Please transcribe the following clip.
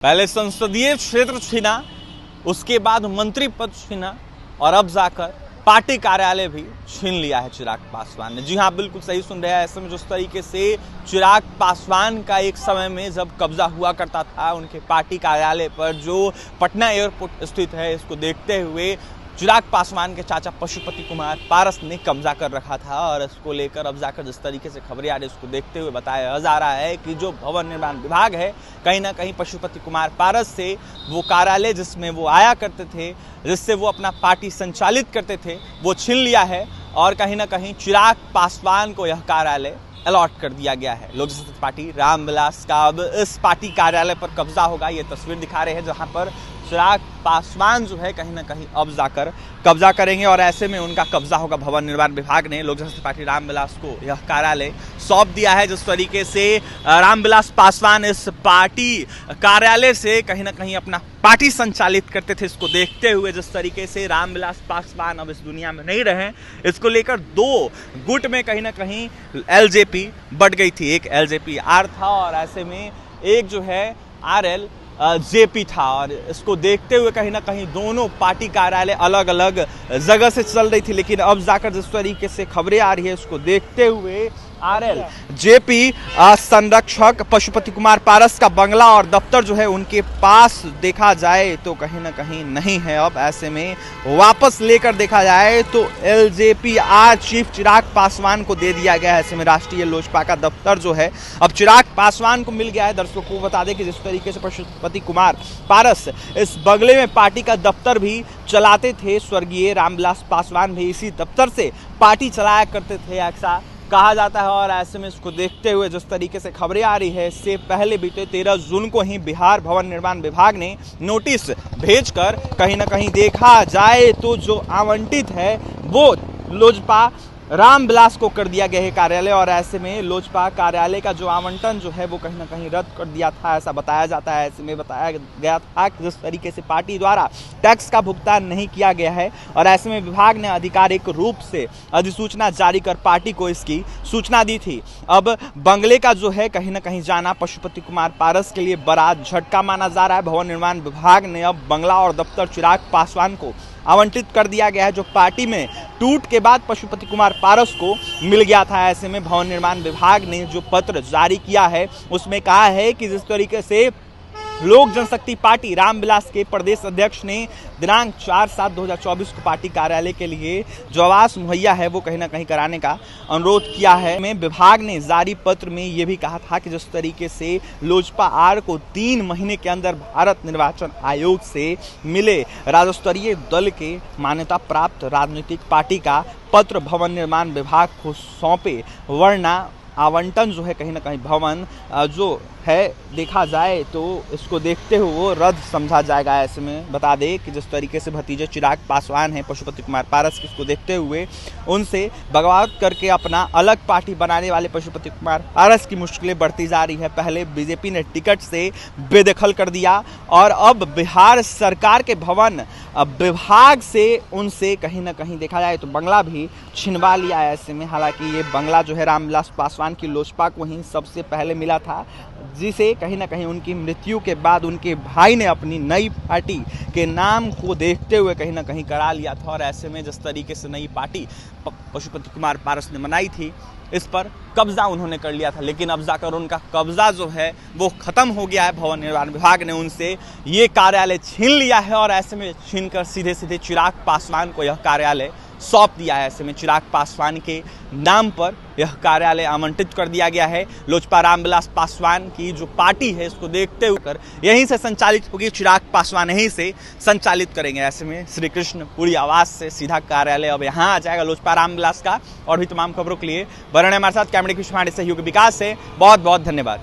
पहले संसदीय क्षेत्र छीना, उसके बाद मंत्री पद छीना और अब जाकर पार्टी कार्यालय भी छीन लिया है चिराग पासवान ने। जी हाँ, बिल्कुल सही सुन रहे हैं। ऐसे में जिस तरीके से चिराग पासवान का एक समय में जब कब्जा हुआ करता था उनके पार्टी कार्यालय पर, जो पटना एयरपोर्ट स्थित है, इसको देखते हुए चिराग पासवान के चाचा पशुपति कुमार पारस ने कब्जा कर रखा था। और इसको लेकर अब जाकर जिस तरीके से खबरें आ रही, उसको देखते हुए बताया जा रहा है कि जो भवन निर्माण विभाग है, कहीं ना कहीं पशुपति कुमार पारस से वो कार्यालय जिसमें वो आया करते थे, जिससे वो अपना पार्टी संचालित करते थे, वो छीन लिया है। और कहीं ना कहीं चिराग पासवान को यह कार्यालय अलॉट कर दिया गया है। लोक जनशक्ति पार्टी रामविलास का अब इस पार्टी कार्यालय पर कब्जा होगा। ये तस्वीर दिखा रहे हैं जहां पर चिराग पासवान जो है कहीं ना कहीं अब जाकर कब्जा करेंगे और ऐसे में उनका कब्जा होगा। भवन निर्माण विभाग ने लोक जनशक्ति पार्टी रामविलास को यह कार्यालय सौंप दिया है। जिस तरीके से रामविलास पासवान इस पार्टी कार्यालय से कहीं ना कहीं अपना पार्टी संचालित करते थे, इसको देखते हुए जिस तरीके से रामविलास पासवान अब इस दुनिया में नहीं रहे, इसको लेकर दो गुट में कहीं ना कहीं एलजेपी बढ़ गई थी। एक एलजेपी आर था और ऐसे में एक जो है आरएल जेपी था। और इसको देखते हुए कहीं ना कहीं दोनों पार्टी कार्यालय अलग अलग जगह से चल रही थी। लेकिन अब जाकर जिस तरीके से खबरें आ रही है, उसको देखते हुए आरएल जेपी संरक्षक पशुपति कुमार पारस का बंगला और दफ्तर जो है उनके पास देखा जाए तो कहीं ना कहीं नहीं है। अब ऐसे में वापस लेकर देखा जाए तो LJP are chief Chirag Paswan को दे दिया गया है। ऐसे में राष्ट्रीय लोजपा का दफ्तर जो है अब चिराग पासवान को मिल गया है। दर्शकों को बता दें कि जिस तरीके से पशुपति कुमार पारस इस बंगले में पार्टी का दफ्तर भी चलाते थे, स्वर्गीय रामविलास पासवान भी इसी दफ्तर से पार्टी चलाया करते थे, ऐसा कहा जाता है। और ऐसे में इसको देखते हुए जिस तरीके से खबरें आ रही है, इससे पहले बीते 13 जून को ही बिहार भवन निर्माण विभाग ने नोटिस भेजकर कहीं ना कहीं देखा जाए तो जो आवंटित है वो लोजपा रामविलास को कर दिया गया है कार्यालय। और ऐसे में लोजपा कार्यालय का जो आवंटन जो है वो कहीं ना कहीं रद्द कर दिया था, ऐसा बताया जाता है। ऐसे में बताया गया था कि जिस तरीके से पार्टी द्वारा टैक्स का भुगतान नहीं किया गया है और ऐसे में विभाग ने आधिकारिक रूप से अधिसूचना जारी कर पार्टी को इसकी सूचना दी थी। अब बंगले का जो है कहीं ना कहीं जाना पशुपति कुमार पारस के लिए बड़ा झटका माना जा रहा है। भवन निर्माण विभाग ने अब बंगला और दफ्तर चिराग पासवान को आवंटित कर दिया गया है, जो पार्टी में टूट के बाद पशुपति कुमार पारस को मिल गया था। ऐसे में भवन निर्माण विभाग ने जो पत्र जारी किया है उसमें कहा है कि जिस तरीके से लोक जनशक्ति पार्टी रामविलास के प्रदेश अध्यक्ष ने दिनांक 4/7/2024 को पार्टी कार्यालय के लिए जो आवास मुहैया है वो कहीं ना कहीं कराने का अनुरोध किया है। में विभाग ने जारी पत्र में ये भी कहा था कि जिस तरीके से लोजपा आर को 3 महीने के अंदर भारत निर्वाचन आयोग से मिले राज्य स्तरीय दल के मान्यता प्राप्त राजनीतिक पार्टी का पत्र भवन निर्माण विभाग को सौंपे, वरना आवंटन जो है कहीं ना कहीं भवन जो है देखा जाए तो इसको देखते हुए वो रद्द समझा जाएगा। ऐसे में बता दें कि जिस तरीके से भतीजे चिराग पासवान हैं पशुपति कुमार पारस, किसको देखते हुए उनसे बगावत करके अपना अलग पार्टी बनाने वाले पशुपति कुमार पारस की मुश्किलें बढ़ती जा रही है। पहले बीजेपी ने टिकट से बेदखल कर दिया और अब बिहार सरकार के भवन विभाग से उनसे कहीं ना कहीं देखा जाए तो बंगला भी छिनवा लिया है। ऐसे में हालांकि ये बंगला जो है रामविलास पासवान की लोजपा को ही सबसे पहले मिला था, जिसे कहीं ना कहीं उनकी मृत्यु के बाद उनके भाई ने अपनी नई पार्टी के नाम को देखते हुए कहीं ना कहीं करा लिया था। और ऐसे में जिस तरीके से नई पार्टी पशुपति कुमार पारस ने बनाई थी, इस पर कब्जा उन्होंने कर लिया था। लेकिन अब जाकर उनका कब्जा जो है वो खत्म हो गया है। भवन निर्माण विभाग ने उनसे ये कार्यालय छीन लिया है और ऐसे में छीनकर सीधे सीधे चिराग पासवान को यह कार्यालय सौंप दिया है। ऐसे में चिराग पासवान के नाम पर यह कार्यालय आवंटित कर दिया गया है। लोजपा रामविलास पासवान की जो पार्टी है इसको देखते हुए यहीं से संचालित होगी, चिराग पासवान यहीं से संचालित करेंगे। ऐसे में श्री कृष्ण पूरी आवाज से सीधा कार्यालय अब यहाँ आ जाएगा लोजपा रामविलास का। और भी तमाम खबरों के लिए बने हमारे साथ। कैमरे की सहयोग विकास से बहुत बहुत धन्यवाद।